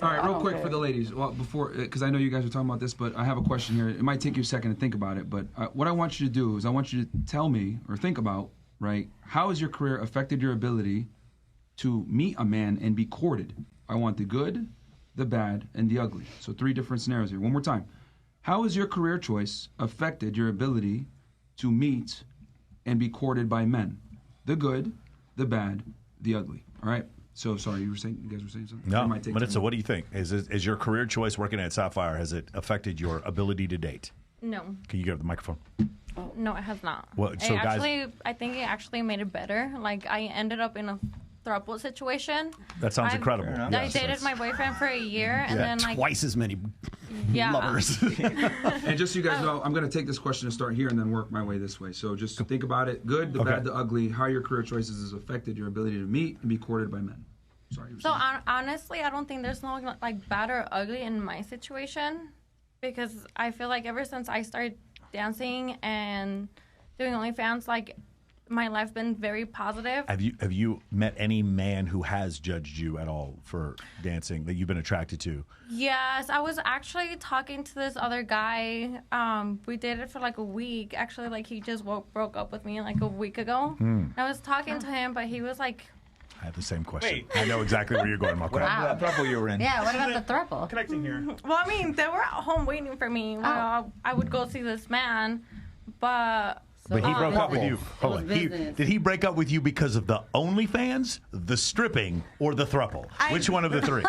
All right, real quick for the ladies. Well, before, because I know you guys are talking about this, but I have a question here. It might take you a second to think about it, but what I want you to do is I want you to tell me or think about, right, how has your career affected your ability to meet a man and be courted? I want the good, the bad, and the ugly. So 3 different scenarios here. One more time. How has your career choice affected your ability to meet and be courted by men? The good, the bad, the ugly. All right? So, sorry, you guys were saying something? No, Melissa, what do you think? Is your career choice working at Sapphire, has it affected your ability to date? No. Can you get the microphone? Oh. No, it has not. Well, so I think it actually made it better. Like, I ended up in a throuple situation. That sounds incredible. I dated my boyfriend for a year, and then like twice as many lovers. And just so you guys know, I'm going to take this question and start here and then work my way this way. So just think about it. Good, the bad, the ugly. How your career choices has affected your ability to meet and be courted by men. Sorry. So honestly, I don't think there's no like bad or ugly in my situation, because I feel like ever since I started dancing and doing OnlyFans, like my life been very positive. Have you met any man who has judged you at all for dancing that you've been attracted to? Yes, I was actually talking to this other guy. We dated for like a week. Actually, like he just broke up with me like a week ago. I was talking to him, but he was like, I have the same question. I know exactly where you're going, Marquett. Wow. The throuple you were in. Yeah, what about the throuple? Connecting here. well, I mean, they were at home waiting for me. Well, I would go see this man, but... But he broke up with you. Hold on. business. Did he break up with you because of the OnlyFans, the stripping, or the throuple? Which one of the 3?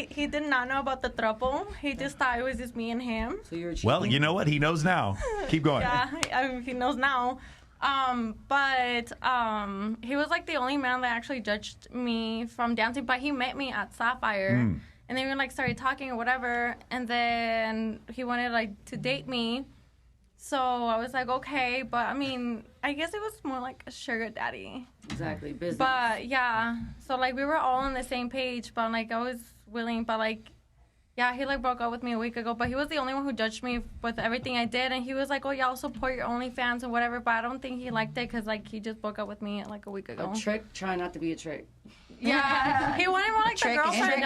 He did not know about the throuple. He just thought it was just me and him. So you're cheating. Well, you know what? He knows now. Keep going. Yeah, he knows now. But he was like the only man that actually judged me from dancing. But he met me at Sapphire, and then we like started talking or whatever. And then he wanted like to date me. So I was like, okay, but I mean, I guess it was more like a sugar daddy. Exactly, business. But yeah, so like we were all on the same page, but like I was willing, but like, yeah, he like broke up with me a week ago, but he was the only one who judged me with everything I did, and he was like, oh yeah, I'll support your OnlyFans and whatever, but I don't think he liked it because like he just broke up with me like a week ago. A trick, try not to be a trick. Yeah, he wanted more like the girlfriend.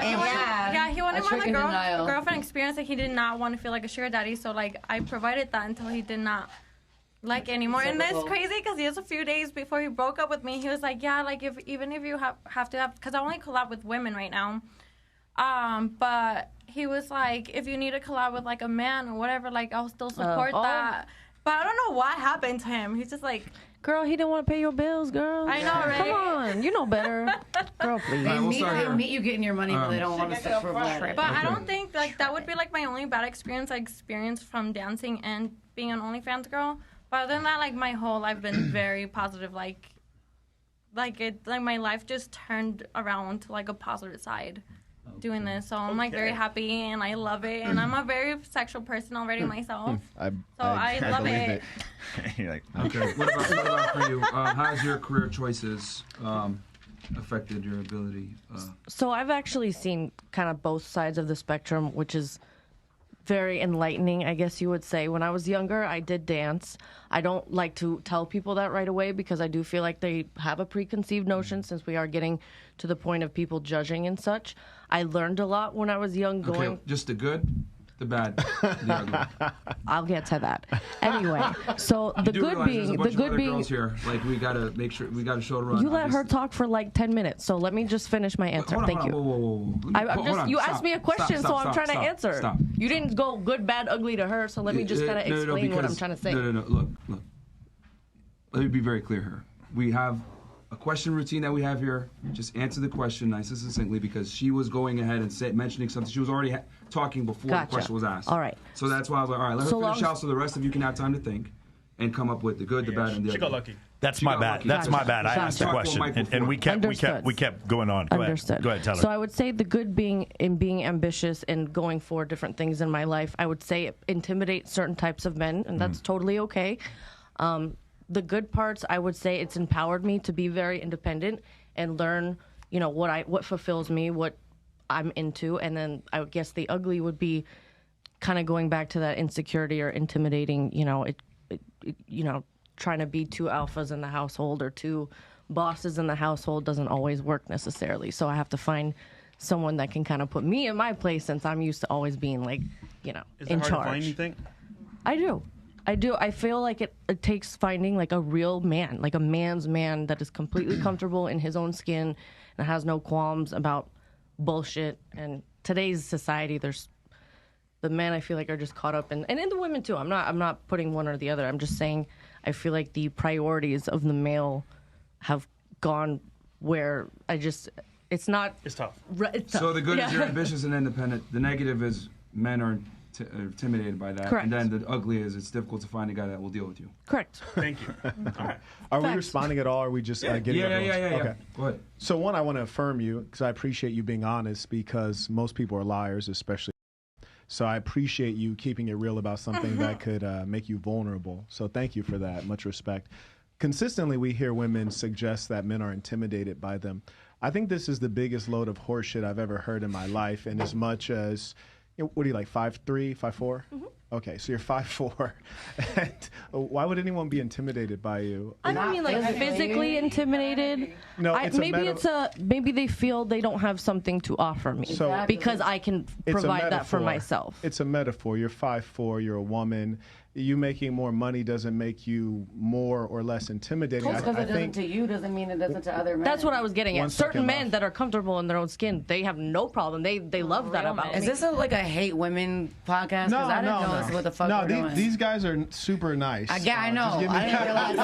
He wanted more like girlfriend experience. Like he did not want to feel like a sugar daddy. So like I provided that until he did not like anymore. And that's crazy because just a few days before he broke up with me, he was like, yeah, like even if you have to have, because I only collab with women right now. But he was like, if you need to collab with like a man or whatever, like I'll still support that. But I don't know what happened to him. He's just like, girl, he didn't want to pay your bills, girl. I know, right? Come on, you know better. Girl, please. They meet you getting your money, but they don't want to stick for blood. But I don't think like that would be like my only bad experience I experienced from dancing and being an OnlyFans girl. But other than that, like my whole life been very positive. Like my life just turned around to like a positive side. Doing this, so I'm like very happy and I love it, and I'm a very sexual person already myself, I love it. You're like, okay. What about for you? How has your career choices affected your ability? So I've actually seen kind of both sides of the spectrum, which is very enlightening, I guess you would say. When I was younger, I did dance. I don't like to tell people that right away because I do feel like they have a preconceived notion since we are getting to the point of people judging and such. I learned a lot when I was young going... Okay, just the good, the bad, the ugly. I'll get to that. Anyway, so the good being... The good being... girls here. Like, we got to make sure... We got to show the run. You let her talk for like 10 minutes, so let me just finish my answer. Thank you. Whoa. You asked me a question, so I'm trying to answer. Stop. You didn't go good, bad, ugly to her, so let me just kind of explain what I'm trying to say. No. Look. Let me be very clear here. We have a question routine that we have here. Just answer the question nice and succinctly because she was going ahead and mentioning something. She was already talking before the question was asked. All right. So that's why I was like, all right, let her finish out so the rest of you can have time to think and come up with the good, the bad, and the ugly. She got lucky. That's my bad. That's my bad. I asked the question, and we kept going on. Go Understood. Go ahead, tell her. So I would say the good being in being ambitious and going for different things in my life. I would say intimidate certain types of men, and that's totally okay. The good parts, I would say it's empowered me to be very independent and learn, what fulfills me, what I'm into, and then I guess the ugly would be kind of going back to that insecurity or intimidating, trying to be two alphas in the household or two bosses in the household doesn't always work necessarily. So I have to find someone that can kind of put me in my place, since I'm used to always being like, you know, in charge. Is it hard to find, you think? I do. I feel like it takes finding like a real man, like a man's man that is completely comfortable in his own skin and has no qualms about bullshit. And today's society, there's the men, I feel like, are just caught up in, and in the women too. I'm not putting one or the other. I'm just saying I feel like the priorities of the male have gone where it's tough. It's tough. It's tough. So the good is you're ambitious and independent. The negative is men are intimidated by that. Correct. And then the ugly is it's difficult to find a guy that will deal with you. Correct. Thank you. Are we responding at all? Or are we just getting Yeah. Okay. Go ahead. So one, I want to affirm you because I appreciate you being honest, because most people are liars, especially. So I appreciate you keeping it real about something that could make you vulnerable. So thank you for that. Much respect. Consistently, we hear women suggest that men are intimidated by them. I think this is the biggest load of horseshit I've ever heard in my life. And as much as, what are you, like 5'3", 5'4"? Mm-hmm. Okay, so you're 5'4". And why would anyone be intimidated by you? I don't mean like physically intimidated. No, maybe they feel they don't have something to offer me because I can provide that for myself. It's a metaphor. You're 5'4", you're a woman. You making more money doesn't make you more or less intimidating. Just because it doesn't to you doesn't mean it doesn't to other men. That's what I was getting at. Certain men that are comfortable in their own skin, they have no problem. They love that about me. Is this like a hate women podcast? No, I didn't know what the fuck we're doing. These guys are super nice. Yeah, I know. I didn't realize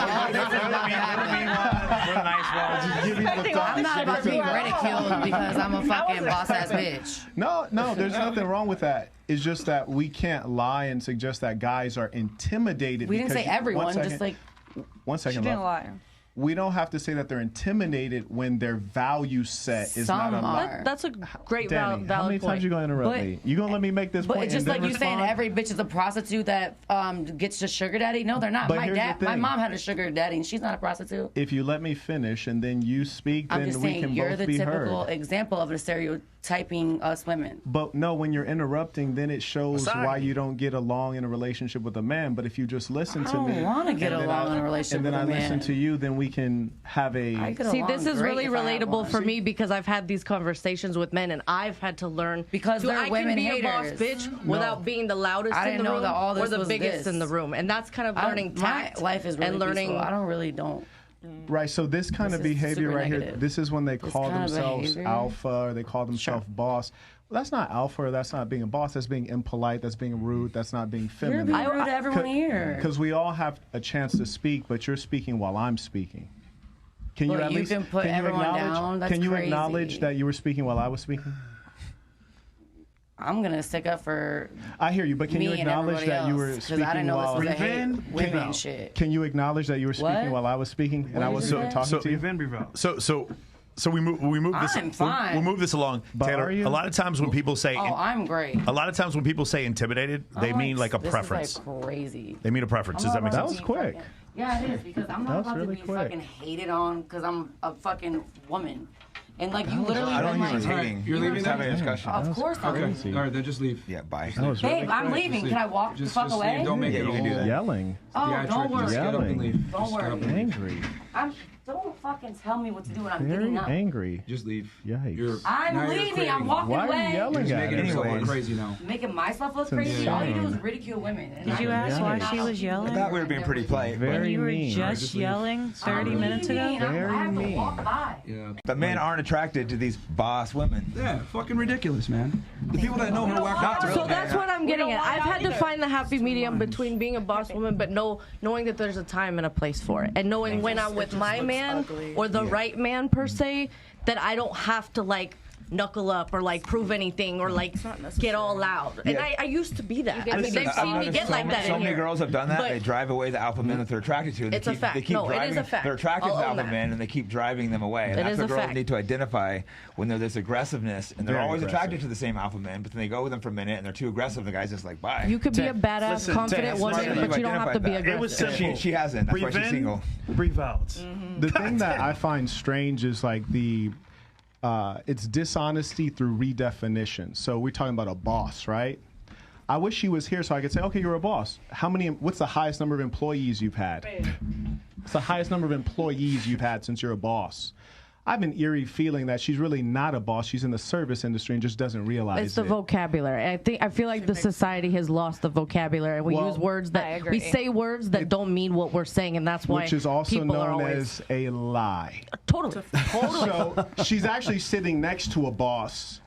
I'm not about to be ridiculed because I'm a fucking boss-ass bitch. No, there's nothing wrong with that. It's just that we can't lie and suggest that guys are intimidated. We didn't say everyone, just like... One second, she didn't lie. We don't have to say that they're intimidated when their value set is not aligned. That's a great valid how many point. times you going to interrupt me? You going to let me make this point? But it's just like you saying every bitch is a prostitute that gets a sugar daddy. No, they're not. My mom had a sugar daddy, and she's not a prostitute. If you let me finish and then you speak, then I'm just we saying, can you're both the be heard. typical example of a stereotyping us women. But no, when you're interrupting, then it shows why you don't get along in a relationship with a man. But if you just listen to me, I don't want to get along in a relationship with a man. And then I listen to you, then we can have a... See, this is really relatable for me because I've had these conversations with men and I've had to learn because they're women haters. I can be a boss bitch without being the loudest in the room or the biggest in the room. And that's kind of learning tact. My life is really and learning. Peaceful. I don't really don't. Right, so this kind of behavior right here, this is when they call themselves alpha or they call themselves boss. Well, that's not alpha, or that's not being a boss. That's being impolite. That's being rude. That's not being feminine. You're being rude to everyone here. Because we all have a chance to speak, but you're speaking while I'm speaking. Can you at least put everyone down? That's can you crazy. acknowledge that you were speaking while I was speaking? I'm gonna stick up for. I hear you, but can you acknowledge that you were speaking I didn't know while? This was a hate women shit. Can you acknowledge that you were speaking while I was speaking and I wasn't talking to you? So we move this. I'm fine. We'll move this along. Taylor, a lot of times when people say, I'm great. A lot of times when people say intimidated, they mean like a preference. This is like crazy. They mean a preference. Does that make sense? That was quick. Yeah, it is, because I'm not about to be fucking hated on because I'm a fucking woman. And like you literally I don't think he was hating. You're leaving having a discussion. Of course I'm Okay. All right, then just leave. Yeah, bye. Babe, I'm leaving. Can I walk the fuck away? Leave. Don't make it you can do that. Yelling. Oh, don't worry. Just get up and leave. Don't worry. Angry. Don't fucking tell me what to do when I'm Very getting up. angry. Just leave. Yikes. I'm leaving. I'm walking Why away. are you yelling You're at making yourself Anyways. look crazy now. Making myself look crazy. All you do is ridicule women. Did you ask why she was yelling? I thought we were being pretty polite. When you were mean. just yelling 30 minutes ago? Very mean. Yeah. But men aren't attracted to these boss women. Yeah, fucking ridiculous, man. The people that know her whack not So that's what I'm getting at. I've had to find the happy medium between being a boss woman, but knowing that there's a time and a place for it, and knowing when I'm with my man or the right man per se, that I don't have to like knuckle up or like prove anything or like get all loud. And I used to be that. I mean, they've seen me get like that So in many here. girls have done that. But they drive away the alpha men that they're attracted to. And it's a fact. They keep No, driving, it is a fact. They're attracted to I'll own alpha that. men, and they keep driving them away. And It that's is what a girls fact. need to identify when they're this aggressiveness, and they're Very always aggressive. attracted to the same alpha men. But then they go with them for a minute, and they're too aggressive. The guy's just like, bye. You could be a badass, confident woman, but you don't have to be aggressive. It was simple. She hasn't. That's why Breathe she's in, single. breathe out. The thing that I find strange is like it's dishonesty through redefinition. So we're talking about a boss, right? I wish she was here so I could say, okay, you're a boss. What's the highest number of employees you've had? What's the highest number of employees you've had since you're a boss? I have an eerie feeling that she's really not a boss. She's in the service industry and just doesn't realize it's the vocabulary. I feel like the society has lost the vocabulary. We use words that we say words that don't mean what we're saying, and that's why which is also people are known always, as a lie. Totally. So she's actually sitting next to a boss,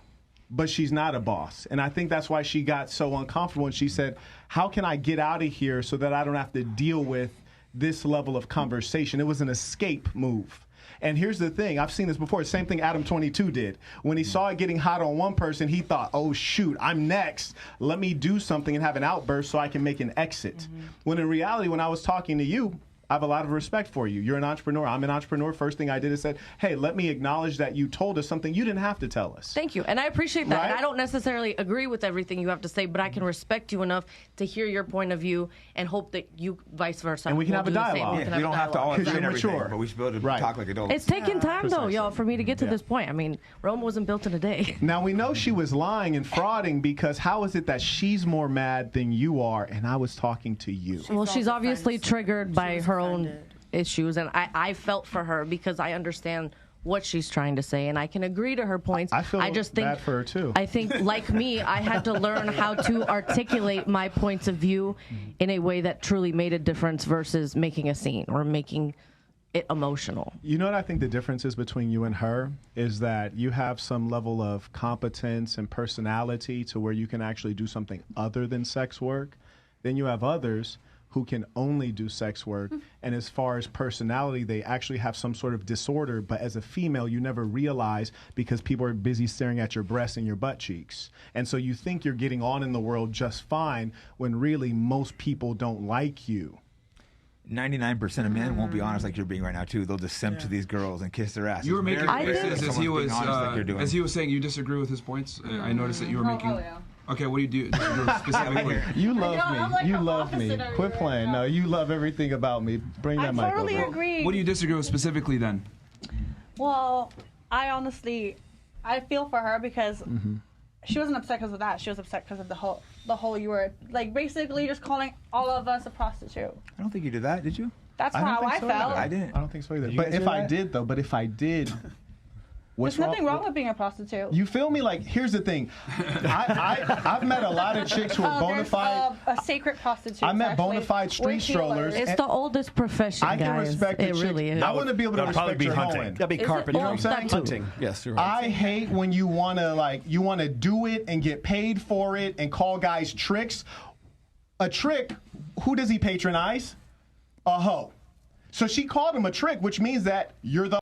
but she's not a boss. And I think that's why she got so uncomfortable. And she said, how can I get out of here so that I don't have to deal with this level of conversation? It was an escape move. And here's the thing. I've seen this before. Same thing Adam 22 did. When he saw it getting hot on one person, he thought, oh, shoot, I'm next. Let me do something and have an outburst so I can make an exit. When in reality, when I was talking to you, I have a lot of respect for you. You're an entrepreneur. I'm an entrepreneur. First thing I did is said, hey, let me acknowledge that you told us something you didn't have to tell us. Thank you. And I appreciate that. Right? And I don't necessarily agree with everything you have to say, but I can respect you enough to hear your point of view and hope that you vice versa. And we can have a dialogue. We don't have to all agree on everything, but we should be able to talk like adults. It's taken time, though, y'all, for me to get to this point. I mean, Rome wasn't built in a day. Now, we know she was lying and frauding because how is it that she's more mad than you are and I was talking to you? Well, she's obviously triggered by her own issues, and I felt for her because I understand what she's trying to say, and I can agree to her points. I just think bad for her too. I think, like me, I had to learn how to articulate my points of view in a way that truly made a difference versus making a scene or making it emotional. You know what I think the difference is between you and her is that you have some level of competence and personality to where you can actually do something other than sex work. Then you have others who can only do sex work, and as far as personality, they actually have some sort of disorder, but as a female, you never realize because people are busy staring at your breasts and your butt cheeks. And so you think you're getting on in the world just fine, when really most people don't like you. 99% of men won't be honest like you're being right now, too. They'll just simp to these girls and kiss their asses. You were making faces as he was saying you disagree with his points. I noticed that you were making... Okay, what do you do specifically? You love me. You love me. Quit playing. No, you love everything about me. Bring that mic over. I totally agree. What do you disagree with specifically then? Well, I honestly, I feel for her because she wasn't upset because of that. She was upset because of the whole you were like basically just calling all of us a prostitute. I don't think you did that, did you? That's how I felt. I didn't. I don't think so either. But if I did, There's nothing wrong with being a prostitute. You feel me? Like, here's the thing. I've met a lot of chicks who are bona fide. A sacred prostitute. I met bona fide street strollers. It's the oldest profession, I can respect the it really is. I want to be able to respect your hoeing. That'd be carpentry. You know what I'm saying? Hunting. Yes, you're right. I hate when you want to do it and get paid for it and call guys tricks. A trick, who does he patronize? A hoe. So she called him a trick, which means that you're the...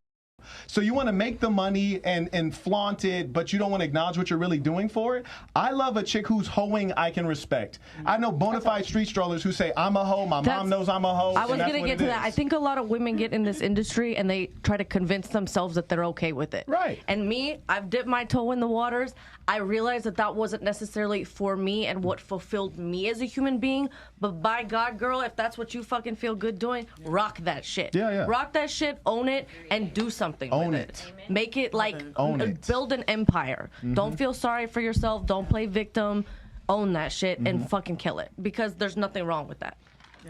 So you want to make the money and flaunt it, but you don't want to acknowledge what you're really doing for it? I love a chick who's hoeing I can respect. I know bona fide street strollers who say, I'm a hoe, my mom knows I'm a hoe. I was going to get to that. I think a lot of women get in this industry and they try to convince themselves that they're okay with it. Right. And me, I've dipped my toe in the waters. I realized that that wasn't necessarily for me and what fulfilled me as a human being. But by God, girl, if that's what you fucking feel good doing, rock that shit. Yeah. Rock that shit, own it, and do something with it. Make it like, it. Build an empire. Don't feel sorry for yourself. Don't play victim. Own that shit and fucking kill it. Because there's nothing wrong with that.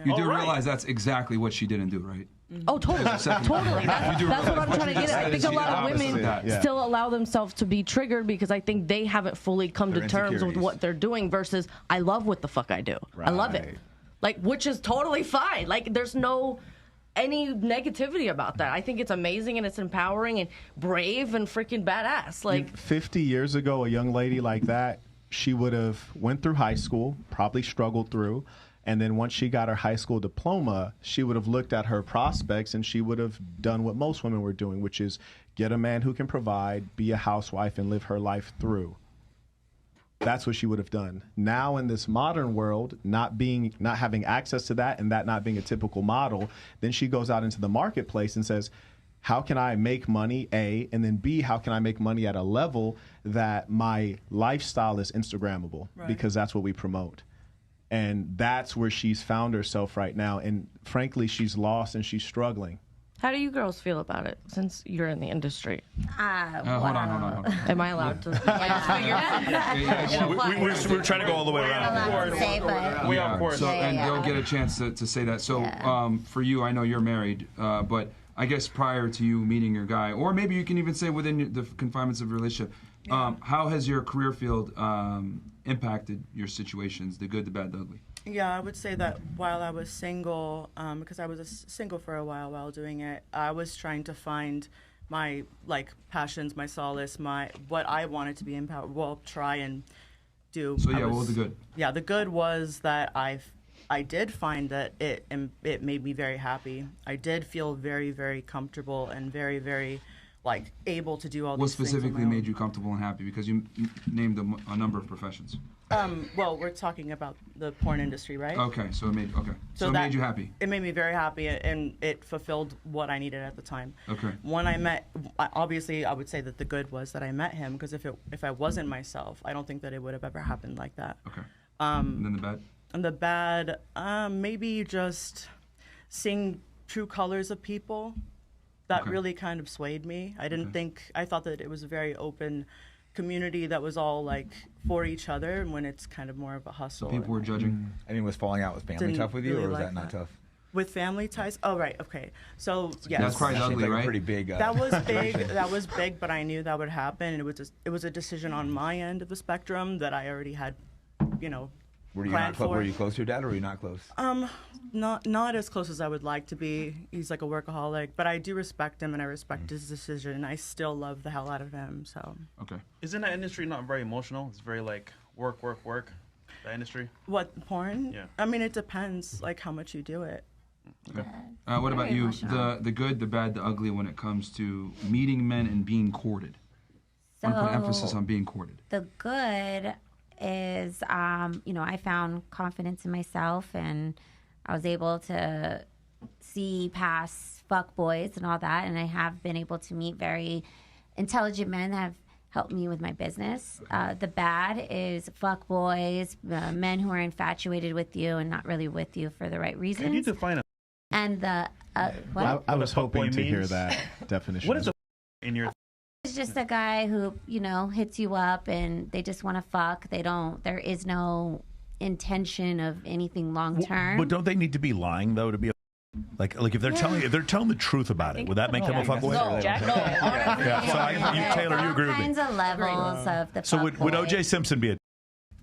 You do realize that's exactly what she didn't do, right? Oh, totally. Totally. That's what I'm trying to get at. I think a lot of women still allow themselves to be triggered because I think they haven't fully come to terms with what they're doing versus I love what the fuck I do. I love it. Like, which is totally fine. Like, there's no any negativity about that. I think it's amazing and it's empowering and brave and freaking badass. Like 50 years ago, a young lady like that, she would have went through high school, probably struggled through, and then once she got her high school diploma, she would have looked at her prospects and she would have done what most women were doing, which is get a man who can provide, be a housewife, and live her life through. That's what she would have done. Now in this modern world, not having access to that and that not being a typical model, then she goes out into the marketplace and says, how can I make money, A, and then B, how can I make money at a level that my lifestyle is Instagrammable? Right. Because that's what we promote. And that's where she's found herself right now. And frankly, she's lost and she's struggling. How do you girls feel about it since you're in the industry? Hold on. Am I allowed to? We're trying to go all the way around. We of course. So, and they'll get a chance to say that. So for you, I know you're married, but I guess prior to you meeting your guy, or maybe you can even say within the confinements of your relationship, how has your career field impacted your situations, the good, the bad, the ugly? Yeah, I would say that while I was single, because I was single for a while doing it, I was trying to find my passions, my solace, what I wanted to be empowered. Well, try and do. So what was the good? Yeah, the good was that I did find that it made me very happy. I did feel very, very comfortable and very, very able to do all these things. What specifically made you comfortable and happy? Because you named a number of professions. Well, we're talking about the porn industry, right? Okay, so it made you happy. It made me very happy, and it fulfilled what I needed at the time. Okay. When I met, obviously, I would say that the good was that I met him, because if I wasn't myself, I don't think that it would have ever happened like that. Okay. And then the bad? And the bad, maybe just seeing true colors of people. That really kind of swayed me. I thought that it was a very open community that was all for each other, and when it's kind of more of a hustle. So people were judging. I mean, was falling out with family tough with you, or was that not tough? With family ties? Oh, right. Okay. So, yes. That's quite ugly, right? Pretty big. That was big. That was big, but I knew that would happen. It was a decision on my end of the spectrum that I already had, Were you close to your dad, or were you not close? Not as close as I would like to be. He's like a workaholic, but I do respect him, and I respect his decision. I still love the hell out of him. So. Okay. Isn't that industry not very emotional? It's very work. That industry. What, porn? Yeah. I mean, it depends how much you do it. Okay. What about you? The good, the bad, the ugly when it comes to meeting men and being courted. I want to put emphasis on being courted. The good is, I found confidence in myself, and I was able to see past fuck boys and all that, and I have been able to meet very intelligent men that have helped me with my business. The bad is fuck boys, men who are infatuated with you and not really with you for the right reasons. Can you define a... And the what? I was hoping to hear that definition. What is a in your... It's just a guy who, hits you up and they just want to fuck. There is no intention of anything long term. But don't they need to be lying though to be like if they're telling the truth about it, would that make them a fuckboy? No, Jack, no. Yeah, so Taylor, you agree with me? All kinds of levels of the So would O.J. Simpson be a...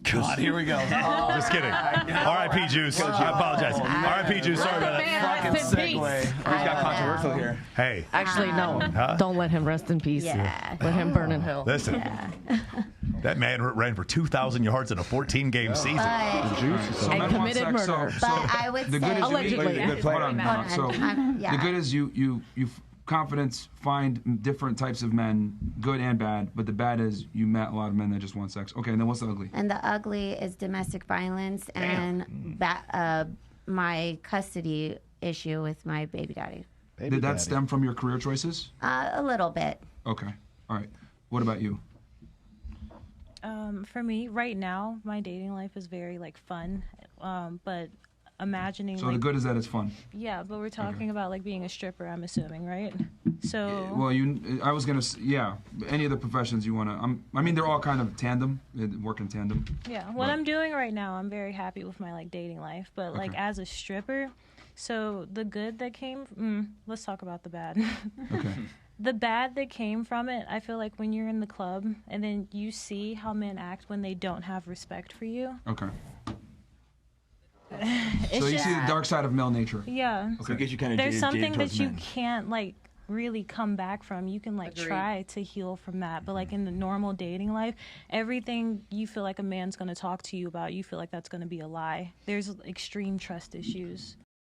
God, here we go. Just kidding. R.I.P. Juice. I apologize. R.I.P. Juice. Sorry about that. Fucking segue. We got controversial here. Hey. Actually, no. Huh? Don't let him rest in peace. Yeah. Let him burn in hell. Listen. That man ran for 2,000 yards in a 14-game season. And committed murder. But I would say... Allegedly. The good is you confidence, find different types of men, good and bad, but the bad is you met a lot of men that just want sex. Okay, and then what's the ugly? And the ugly is domestic violence and my custody issue with my baby daddy. Did that stem from your career choices? A little bit. Okay, all right. What about you? For me, right now, my dating life is very fun, but imagining. So the good is that it's fun. Yeah, but we're talking about being a stripper. I'm assuming, right? So. Well, I was gonna. Yeah, any of the professions you wanna. I mean, they're all kind of tandem. They work in tandem. Yeah, what I'm doing right now, I'm very happy with my dating life. But as a stripper, so the good that came. Let's talk about the bad. Okay. The bad that came from it, I feel like when you're in the club and then you see how men act when they don't have respect for you. Okay. So you see the dark side of male nature. Yeah. Okay. So it gets you kind of There's something that you can't really come back from. You can try to heal from that, but in the normal dating life, everything you feel like a man's going to talk to you about, you feel like that's going to be a lie. There's extreme trust issues.